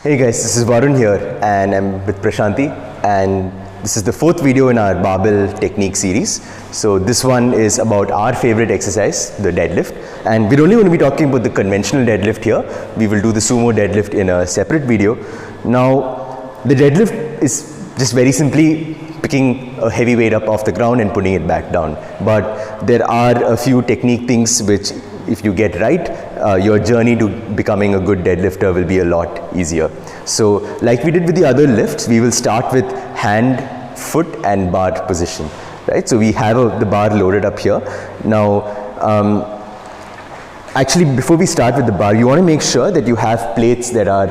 Hey guys, this is Varun here and I'm with Prashanti, and this is the fourth video in our barbell technique series. So this one is about our favorite exercise, the deadlift, and we're only going to be talking about the conventional deadlift here. We will do the sumo deadlift in a separate video. Now the deadlift is just very simply picking a heavy weight up off the ground and putting it back down, but there are a few technique things which, if you get right, your journey to becoming a good deadlifter will be a lot easier. So like we did with the other lifts, we will start with hand, foot and bar position, right? So we have the bar loaded up here. Now actually, before we start with the bar, you want to make sure that you have plates that are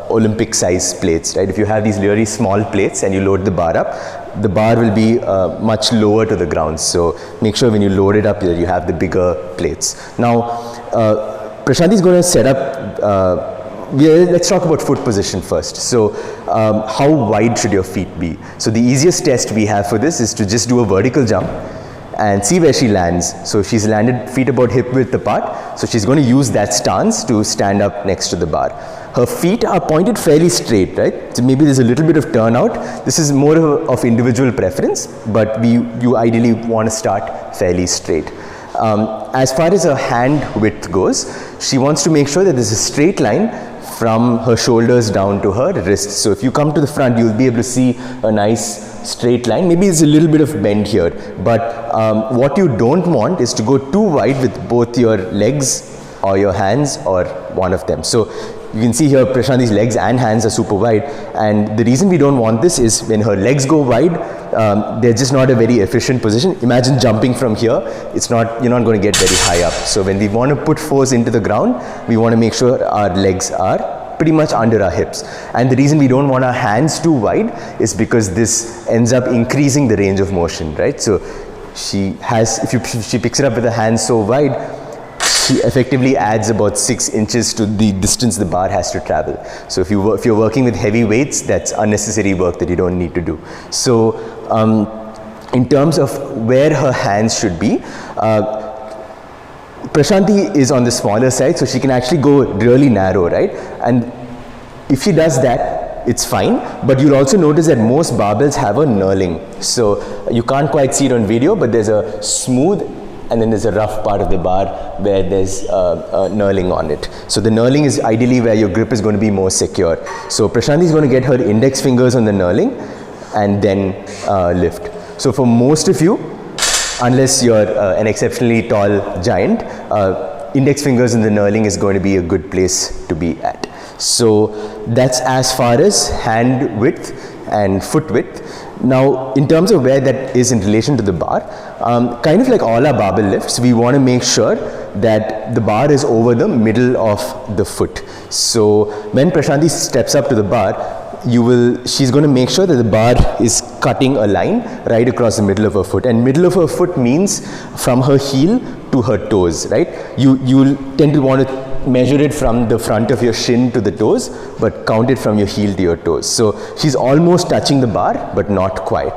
Olympic size plates, right? If you have these really small plates and you load the bar up, the bar will be much lower to the ground. So make sure when you load it up that you have the bigger plates. Now Prashanti is going to set up, let's talk about foot position first. So how wide should your feet be? So the easiest test we have for this is to just do a vertical jump and see where she lands. So she's landed feet about hip width apart, so she's going to use that stance to stand up next to the bar. Her feet are pointed fairly straight, right? So maybe there's a little bit of turnout. This is more of individual preference, but you ideally want to start fairly straight. As far as her hand width goes, she wants to make sure that there's a straight line from her shoulders down to her wrists. So if you come to the front, you'll be able to see a nice straight line. Maybe there's a little bit of bend here, but what you don't want is to go too wide with both your legs or your hands or one of them. So you can see here Prashanti's legs and hands are super wide, and the reason we don't want this is when her legs go wide, they're just not a very efficient position. Imagine jumping from here, you're not going to get very high up. So when we want to put force into the ground, we want to make sure our legs are pretty much under our hips. And the reason we don't want our hands too wide is because this ends up increasing the range of motion, right? So if she picks it up with her hands so wide, she effectively adds about 6 inches to the distance the bar has to travel. So if you're working with heavy weights, that's unnecessary work that you don't need to do. So in terms of where her hands should be, Prashanti is on the smaller side, so she can actually go really narrow, right? And if she does that, it's fine, but you'll also notice that most barbells have a knurling. So you can't quite see it on video, but there's a smooth and then there's a rough part of the bar where there's knurling on it. So the knurling is ideally where your grip is going to be more secure. So Prashanti is going to get her index fingers on the knurling and then lift. So for most of you, unless you're an exceptionally tall giant, index fingers in the knurling is going to be a good place to be at. So that's as far as hand width and foot width. Now in terms of where that is in relation to the bar, kind of like all our barbell lifts, we want to make sure that the bar is over the middle of the foot. So when Prashanti steps up to the bar, she's going to make sure that the bar is cutting a line right across the middle of her foot, and middle of her foot means from her heel to her toes, right? You'll tend to want to measure it from the front of your shin to the toes, but count it from your heel to your toes. So she's almost touching the bar, but not quite.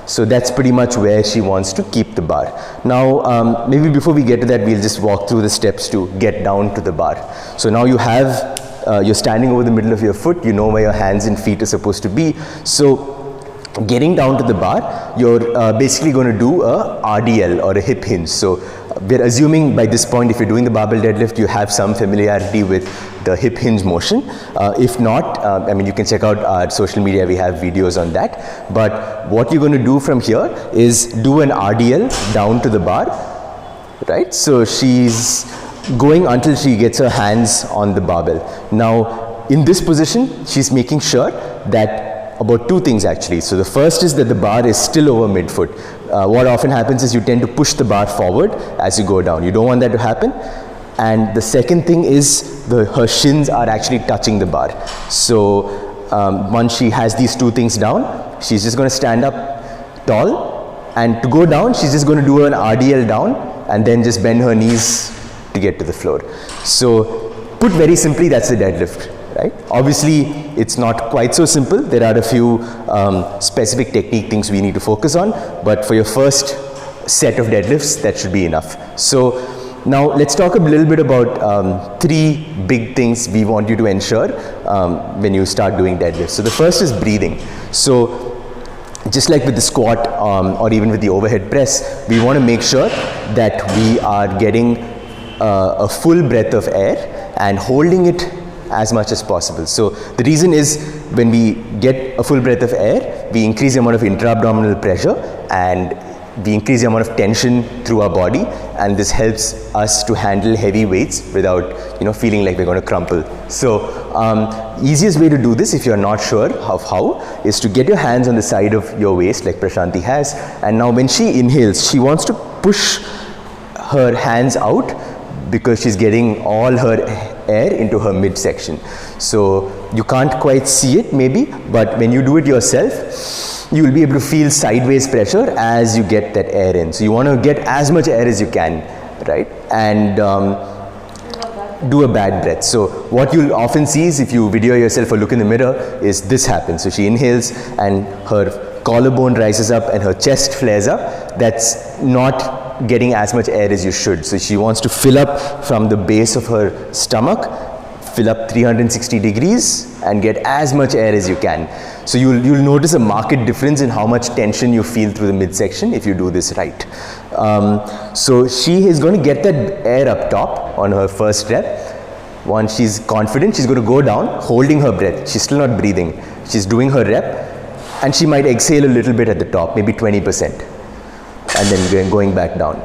So that's pretty much where she wants to keep the bar. Now maybe before we get to that, we'll just walk through the steps to get down to the bar. So now you have you're standing over the middle of your foot, you know where your hands and feet are supposed to be. So getting down to the bar, you're basically going to do a RDL or a hip hinge. So we're assuming by this point, if you're doing the barbell deadlift, you have some familiarity with the hip hinge motion. If not, I mean, you can check out our social media, we have videos on that. But what you're going to do from here is do an RDL down to the bar, right? So she's going until she gets her hands on the barbell. Now in this position, she's making sure that about 2 things actually. So the first is that the bar is still over midfoot. What often happens is you tend to push the bar forward as you go down. You don't want that to happen. And the second thing is her shins are actually touching the bar. So once she has these 2 things down, she's just going to stand up tall, and to go down, she's just going to do an RDL down and then just bend her knees to get to the floor. So put very simply, that's the deadlift, right? Obviously it's not quite so simple. There are a few specific technique things we need to focus on, but for your first set of deadlifts, that should be enough. So Now let's talk a little bit about 3 big things we want you to ensure when you start doing deadlifts. So the first is breathing. So just like with the squat or even with the overhead press, we want to make sure that we are getting a full breath of air and holding it as much as possible. So the reason is, when we get a full breath of air, we increase the amount of intra-abdominal pressure and we increase the amount of tension through our body, and this helps us to handle heavy weights without feeling like we're going to crumple. So easiest way to do this, if you're not sure of how, is to get your hands on the side of your waist like Prashanti has, and now when she inhales, she wants to push her hands out because she's getting all her air into her midsection. So you can't quite see it maybe, but when you do it yourself, you will be able to feel sideways pressure as you get that air in. So you want to get as much air as you can, right? And do a bad breath. So what you'll often see is, if you video yourself or look in the mirror, is this happens. So she inhales and her collarbone rises up and her chest flares up. That's not getting as much air as you should. So she wants to fill up from the base of her stomach, fill up 360 degrees and get as much air as you can. So you'll notice a marked difference in how much tension you feel through the midsection if you do this right. So she is going to get that air up top on her first rep. Once she's confident, she's going to go down holding her breath. She's still not breathing. She's doing her rep and she might exhale a little bit at the top, maybe 20%. And then going back down.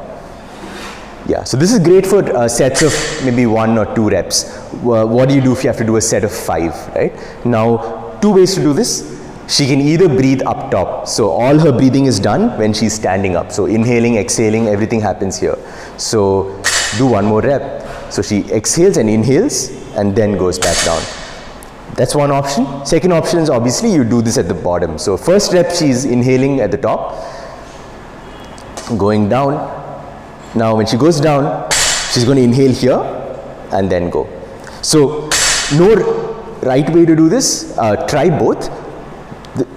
Yeah, so this is great for sets of maybe 1 or 2 reps. What do you do if you have to do a set of 5, right? Now, 2 ways to do this. She can either breathe up top. So all her breathing is done when she's standing up. So inhaling, exhaling, everything happens here. So do 1 more rep. So she exhales and inhales and then goes back down. That's one option. Second option is, obviously you do this at the bottom. So first rep, she's inhaling at the top, going down. Now when she goes down, she's going to inhale here and then go. So no right way to do this. Try both.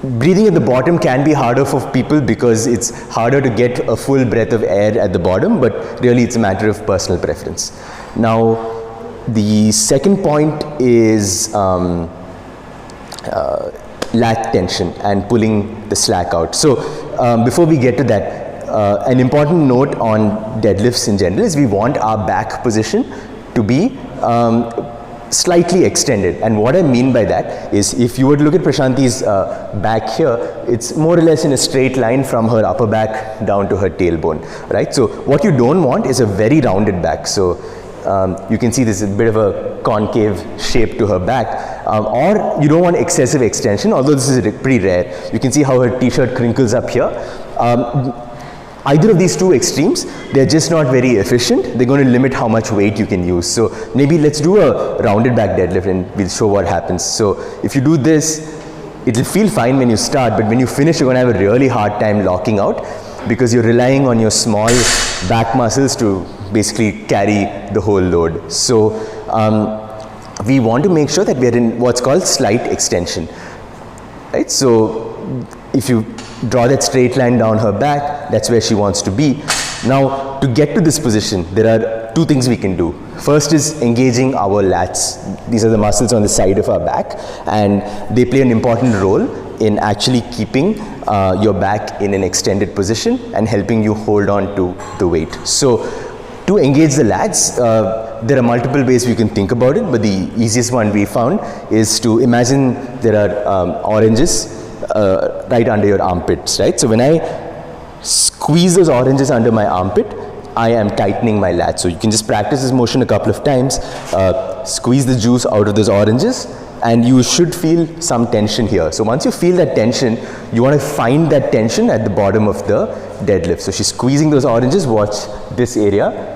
Breathing at the bottom can be harder for people because it's harder to get a full breath of air at the bottom, but really it's a matter of personal preference. Now the second point is lat tension and pulling the slack out. So before we get to that, an important note on deadlifts in general is we want our back position to be slightly extended. And what I mean by that is, if you were to look at Prashanti's back here, it's more or less in a straight line from her upper back down to her tailbone, right? So what you don't want is a very rounded back. So you can see there's a bit of a concave shape to her back, or you don't want excessive extension, although this is pretty rare. You can see how her t-shirt crinkles up here. Either of these 2 extremes, they're just not very efficient. They're going to limit how much weight you can use. So maybe let's do a rounded back deadlift and we'll show what happens. So if you do this, it'll feel fine when you start, but when you finish, you're going to have a really hard time locking out because you're relying on your small back muscles to basically carry the whole load. So we want to make sure that we're in what's called slight extension, right? So if you draw that straight line down her back, that's where she wants to be. Now, to get to this position, there are 2 things we can do. First is engaging our lats. These are the muscles on the side of our back, and they play an important role in actually keeping your back in an extended position and helping you hold on to the weight. So to engage the lats, there are multiple ways we can think about it, but the easiest one we found is to imagine there are oranges right under your armpits, right? So when I squeeze those oranges under my armpit, I am tightening my lats. So you can just practice this motion a couple of times, squeeze the juice out of those oranges, and you should feel some tension here. So once you feel that tension, you want to find that tension at the bottom of the deadlift. So she's squeezing those oranges, watch this area,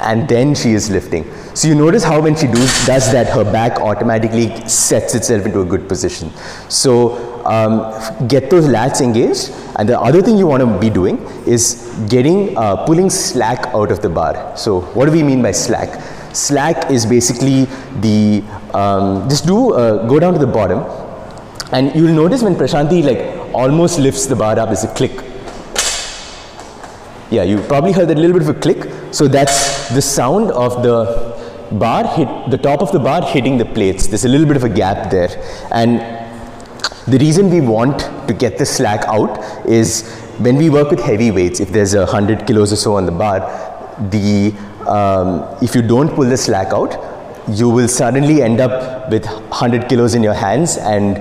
and then she is lifting. So you notice how when she does that, her back automatically sets itself into a good position. So get those lats engaged, and the other thing you want to be doing is pulling slack out of the bar. So what do we mean by slack? Slack is basically the go down to the bottom, and you'll notice when Prashanti almost lifts the bar up, there's a click. Yeah, you probably heard that little bit of a click. So that's the sound of the bar the top of the bar hitting the plates. There's a little bit of a gap there. And the reason we want to get the slack out is when we work with heavy weights, if there's 100 kilos or so on the bar, if you don't pull the slack out, you will suddenly end up with 100 kilos in your hands, and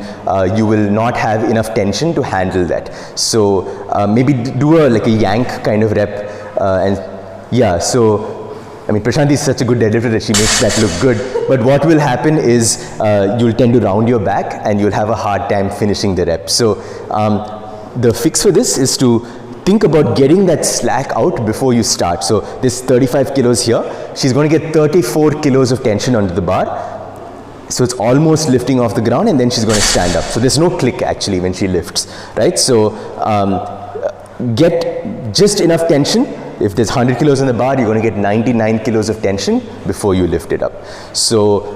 you will not have enough tension to handle that. So maybe do like a yank kind of rep, and yeah, so I mean, Prashanti is such a good deadlifter that she makes that look good, but what will happen is you'll tend to round your back and you'll have a hard time finishing the rep. So the fix for this is to think about getting that slack out before you start. So this 35 kilos here, she's going to get 34 kilos of tension onto the bar. So it's almost lifting off the ground, and then she's going to stand up. So there's no click actually when she lifts, right? So get just enough tension. If there's 100 kilos on the bar, you're going to get 99 kilos of tension before you lift it up. So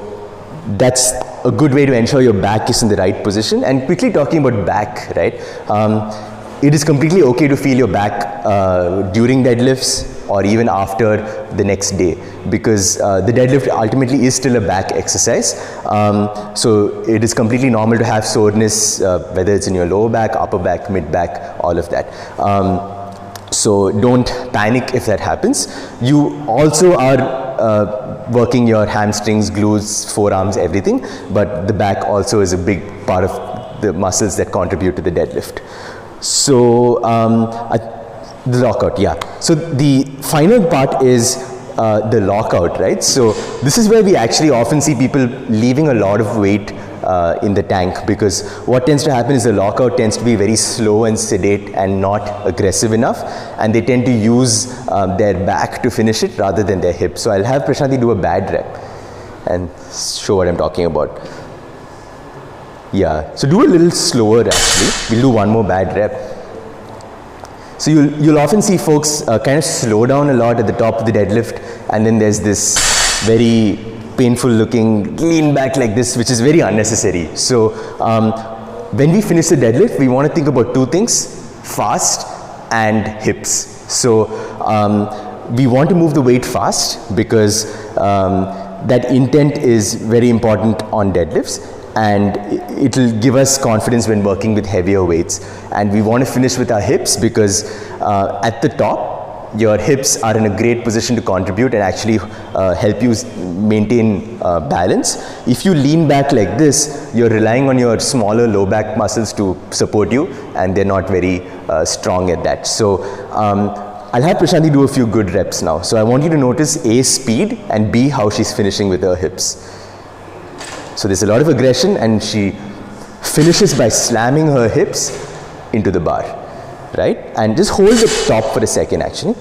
that's a good way to ensure your back is in the right position. And quickly talking about back, right? It is completely okay to feel your back during deadlifts or even after the next day, because the deadlift ultimately is still a back exercise. So it is completely normal to have soreness, whether it's in your lower back, upper back, mid back, all of that. So don't panic if that happens. You also are working your hamstrings, glutes, forearms, everything, but the back also is a big part of the muscles that contribute to the deadlift. So the lockout, yeah. So the final part is the lockout, right? So this is where we actually often see people leaving a lot of weight in the tank, because what tends to happen is the lockout tends to be very slow and sedate and not aggressive enough, and they tend to use their back to finish it rather than their hips. So I'll have Prashanti do a bad rep and show what I'm talking about. Yeah, so do a little slower actually. We'll do one more bad rep. So you'll often see folks kind of slow down a lot at the top of the deadlift, and then there's this very painful looking lean back like this, which is very unnecessary. So when we finish the deadlift, we want to think about two things: fast and hips. So we want to move the weight fast because that intent is very important on deadlifts, and it will give us confidence when working with heavier weights. And we want to finish with our hips because at the top, your hips are in a great position to contribute and actually help you maintain balance. If you lean back like this, you're relying on your smaller low back muscles to support you, and they're not very strong at that. So I'll have Prashanti do a few good reps now. So I want you to notice A, speed, and B, how she's finishing with her hips. So there's a lot of aggression, and she finishes by slamming her hips into the bar, right? And just hold the top for a second actually.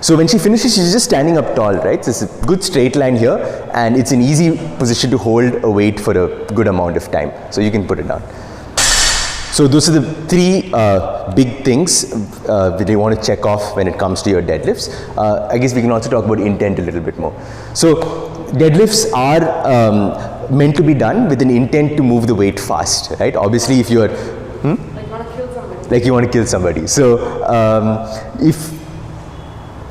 So when she finishes, she's just standing up tall, right? So it's a good straight line here, and it's an easy position to hold a weight for a good amount of time. So you can put it down. So those are the three big things that you want to check off when it comes to your deadlifts. I guess we can also talk about intent a little bit more. So deadlifts are meant to be done with an intent to move the weight fast, right? Obviously, if you're like you want to kill somebody. So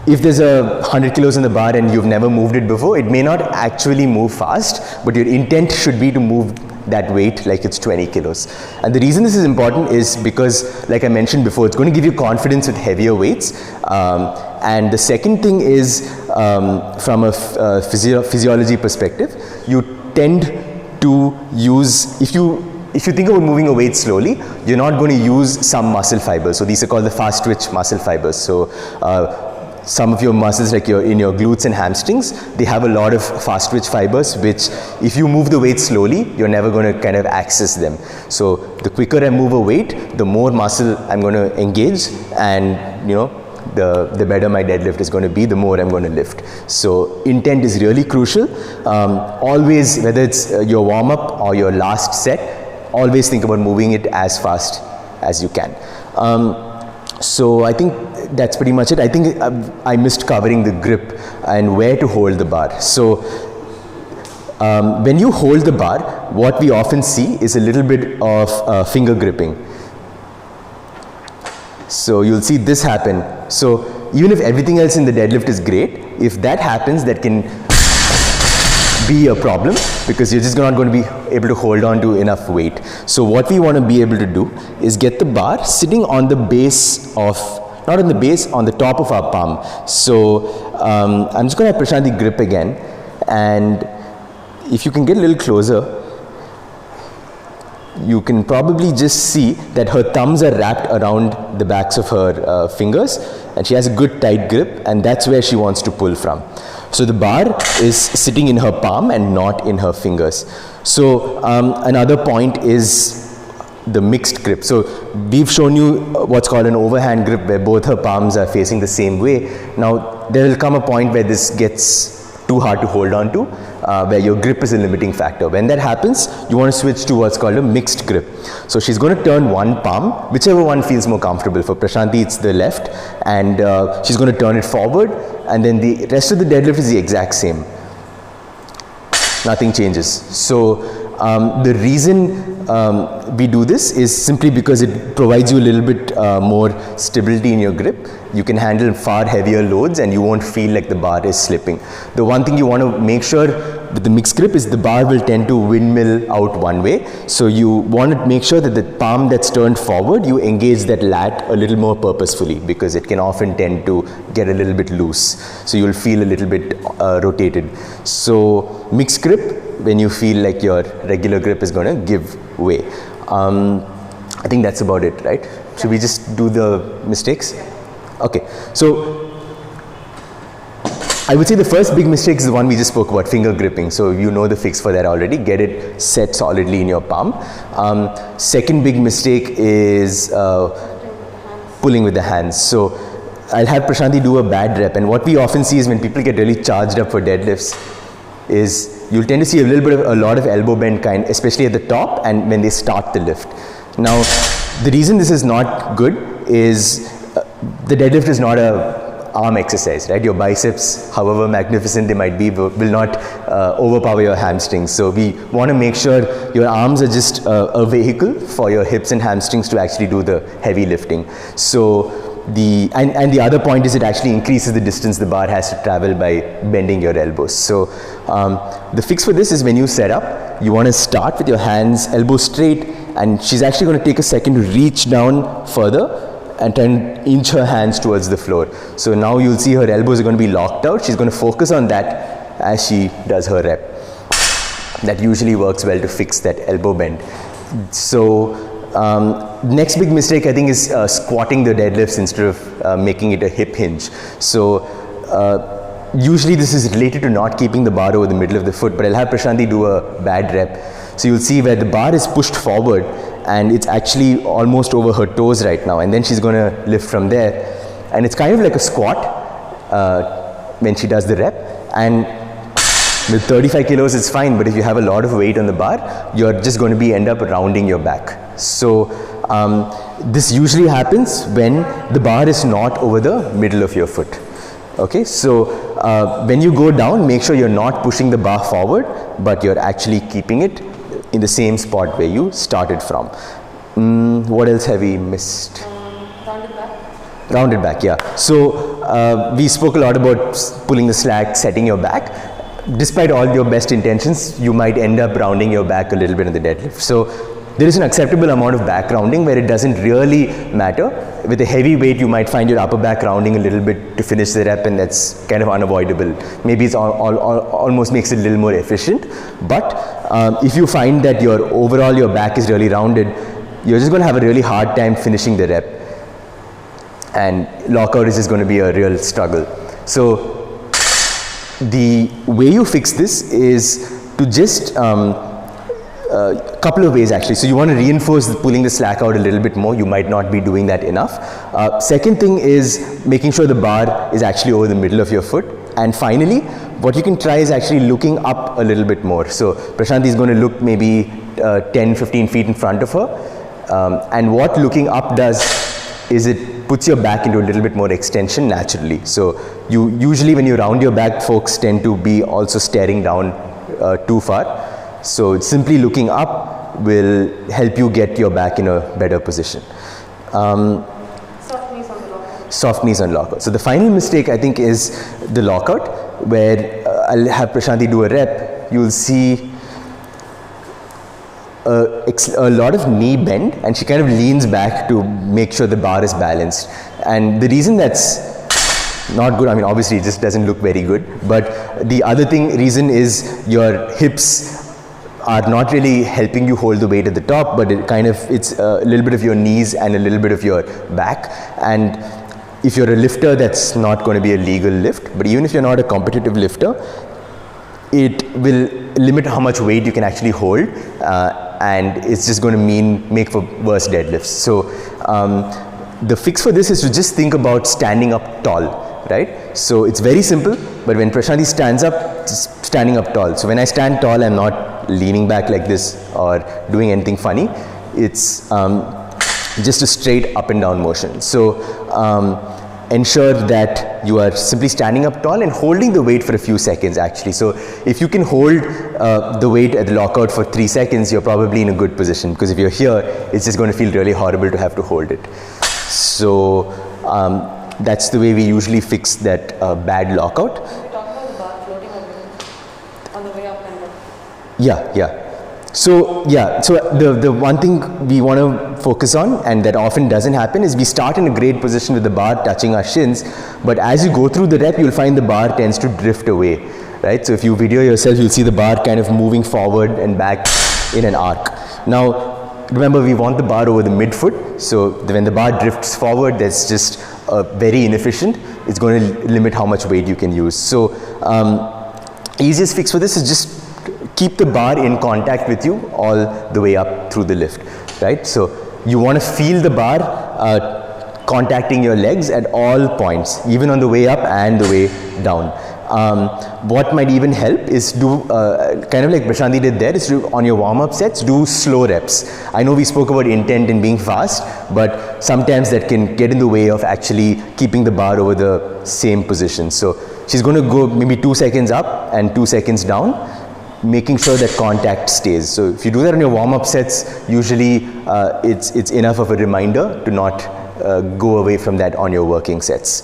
if there's 100 kilos in the bar and you've never moved it before, it may not actually move fast, but your intent should be to move that weight like it's 20 kilos. And the reason this is important is because, like I mentioned before, it's going to give you confidence with heavier weights. And the second thing is, from a physiology perspective, you tend to use, if you think about moving a weight slowly, you're not going to use some muscle fibers. So these are called the fast twitch muscle fibers. So some of your muscles, like in your glutes and hamstrings, they have a lot of fast twitch fibers, which if you move the weight slowly, you're never going to kind of access them. So the quicker I move a weight, the more muscle I'm going to engage, and the better my deadlift is going to be, the more I'm going to lift. So intent is really crucial. Always, whether it's your warm-up or your last set, always think about moving it as fast as you can. So I think that's pretty much it. I think I missed covering the grip and where to hold the bar. So when you hold the bar, what we often see is a little bit of finger gripping. So you'll see this happen. So even if everything else in the deadlift is great, if that happens, that can be a problem because you're just not going to be able to hold on to enough weight. So what we want to be able to do is get the bar sitting on the base of, not on the base, on the top of our palm. So I'm just going to have Prashanthi grip again, and if you can get a little closer, you can probably just see that her thumbs are wrapped around the backs of her fingers, and she has a good tight grip, and that's where she wants to pull from. So the bar is sitting in her palm and not in her fingers. So another point is the mixed grip. So we've shown you what's called an overhand grip, where both her palms are facing the same way. Now there will come a point where this gets too hard to hold on to, where your grip is a limiting factor. When that happens, you want to switch to what's called a mixed grip. So she's going to turn one palm, whichever one feels more comfortable. For Prashanthi, it's the left, and she's going to turn it forward, and then the rest of the deadlift is the exact same. Nothing changes. So the reason we do this is simply because it provides you a little bit more stability in your grip. You can handle far heavier loads and you won't feel like the bar is slipping. The one thing you want to make sure with the mixed grip is the bar will tend to windmill out one way. So you want to make sure that the palm that's turned forward, you engage that lat a little more purposefully, because it can often tend to get a little bit loose. So you'll feel a little bit rotated. So mixed grip, when you feel like your regular grip is going to give way. I think that's about it, right? Should we just do the mistakes? Okay, so I would say the first big mistake is the one we just spoke about, finger gripping. So you know the fix for that already. Get it set solidly in your palm. Second big mistake is pulling with the hands. So I'll have Prashanthi do a bad rep, and what we often see is when people get really charged up for deadlifts is you'll tend to see a lot of elbow bend kind, especially at the top and when they start the lift. Now, the reason this is not good is the deadlift is not a arm exercise, right? Your biceps, however magnificent they might be, will not overpower your hamstrings. So we want to make sure your arms are just a vehicle for your hips and hamstrings to actually do the heavy lifting. So the other point is it actually increases the distance the bar has to travel by bending your elbows. So the fix for this is when you set up, you want to start with your hands elbow straight, and she's actually going to take a second to reach down further and then inch her hands towards the floor. So now you'll see her elbows are going to be locked out. She's going to focus on that as she does her rep. That usually works well to fix that elbow bend. So next big mistake I think is squatting the deadlifts instead of making it a hip hinge. So usually this is related to not keeping the bar over the middle of the foot, but I'll have Prashanthi do a bad rep. So you'll see where the bar is pushed forward and it's actually almost over her toes right now, and then she's going to lift from there, and it's kind of like a squat when she does the rep. And with 35 kilos it's fine, but if you have a lot of weight on the bar, you're just going to end up rounding your back. So this usually happens when the bar is not over the middle of your foot. Okay, so when you go down, make sure you're not pushing the bar forward, but you're actually keeping it in the same spot where you started from. What else have we missed? Rounded back. Rounded back, yeah. So we spoke a lot about pulling the slack, setting your back. Despite all your best intentions, you might end up rounding your back a little bit in the deadlift. So there is an acceptable amount of back rounding where it doesn't really matter. With a heavy weight, you might find your upper back rounding a little bit to finish the rep, and that's kind of unavoidable. Maybe it's almost makes it a little more efficient. But if you find that your back is really rounded, you're just going to have a really hard time finishing the rep. And lockout is just going to be a real struggle. So the way you fix this is to just couple of ways actually. So you want to reinforce pulling the slack out a little bit more. You might not be doing that enough. Second thing is making sure the bar is actually over the middle of your foot. And finally, what you can try is actually looking up a little bit more. So Prashanthi is going to look maybe 10-15 feet in front of her. And what looking up does is it puts your back into a little bit more extension naturally. So you usually when you round your back, folks tend to be also staring down too far. So simply looking up will help you get your back in a better position. So soft knees on lockout. So the final mistake I think is the lockout, where I'll have Prashanti do a rep. You'll see a lot of knee bend, and she kind of leans back to make sure the bar is balanced. And the reason that's not good, I mean obviously it just doesn't look very good, but the other reason is your hips are not really helping you hold the weight at the top, but it's a little bit of your knees and a little bit of your back. And if you're a lifter, that's not going to be a legal lift, but even if you're not a competitive lifter, it will limit how much weight you can actually hold, and it's just going to make for worse deadlifts. So the fix for this is to just think about standing up tall, right? So it's very simple, but when Prashanti stands up, just standing up tall. So when I stand tall, I'm not leaning back like this or doing anything funny. It's just a straight up and down motion. So ensure that you are simply standing up tall and holding the weight for a few seconds actually. So if you can hold the weight at the lockout for 3 seconds, you're probably in a good position, because if you're here, it's just going to feel really horrible to have to hold it. So that's the way we usually fix that bad lockout. We talked about the bar floating a bit on the way up and down. Yeah. So the one thing we want to focus on, and that often doesn't happen, is we start in a great position with the bar touching our shins, but as you go through the rep, you'll find the bar tends to drift away, right? So if you video yourself, you'll see the bar kind of moving forward and back in an arc. Now, remember, we want the bar over the midfoot, so when the bar drifts forward, that's just very inefficient. It's going to limit how much weight you can use. So easiest fix for this is just keep the bar in contact with you all the way up through the lift, right? So you want to feel the bar contacting your legs at all points, even on the way up and the way down. What might even help is do, kind of like Prashanti did there, is do on your warm-up sets, do slow reps. I know we spoke about intent and being fast, but sometimes that can get in the way of actually keeping the bar over the same position. So she's going to go maybe 2 seconds up and 2 seconds down, making sure that contact stays. So if you do that on your warm-up sets, usually it's enough of a reminder to not go away from that on your working sets.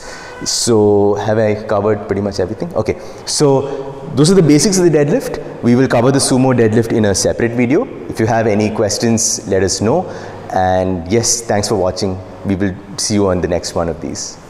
So have I covered pretty much everything? Okay, so those are the basics of the deadlift. We will cover the sumo deadlift in a separate video. If you have any questions, let us know. And yes, thanks for watching. We will see you on the next one of these.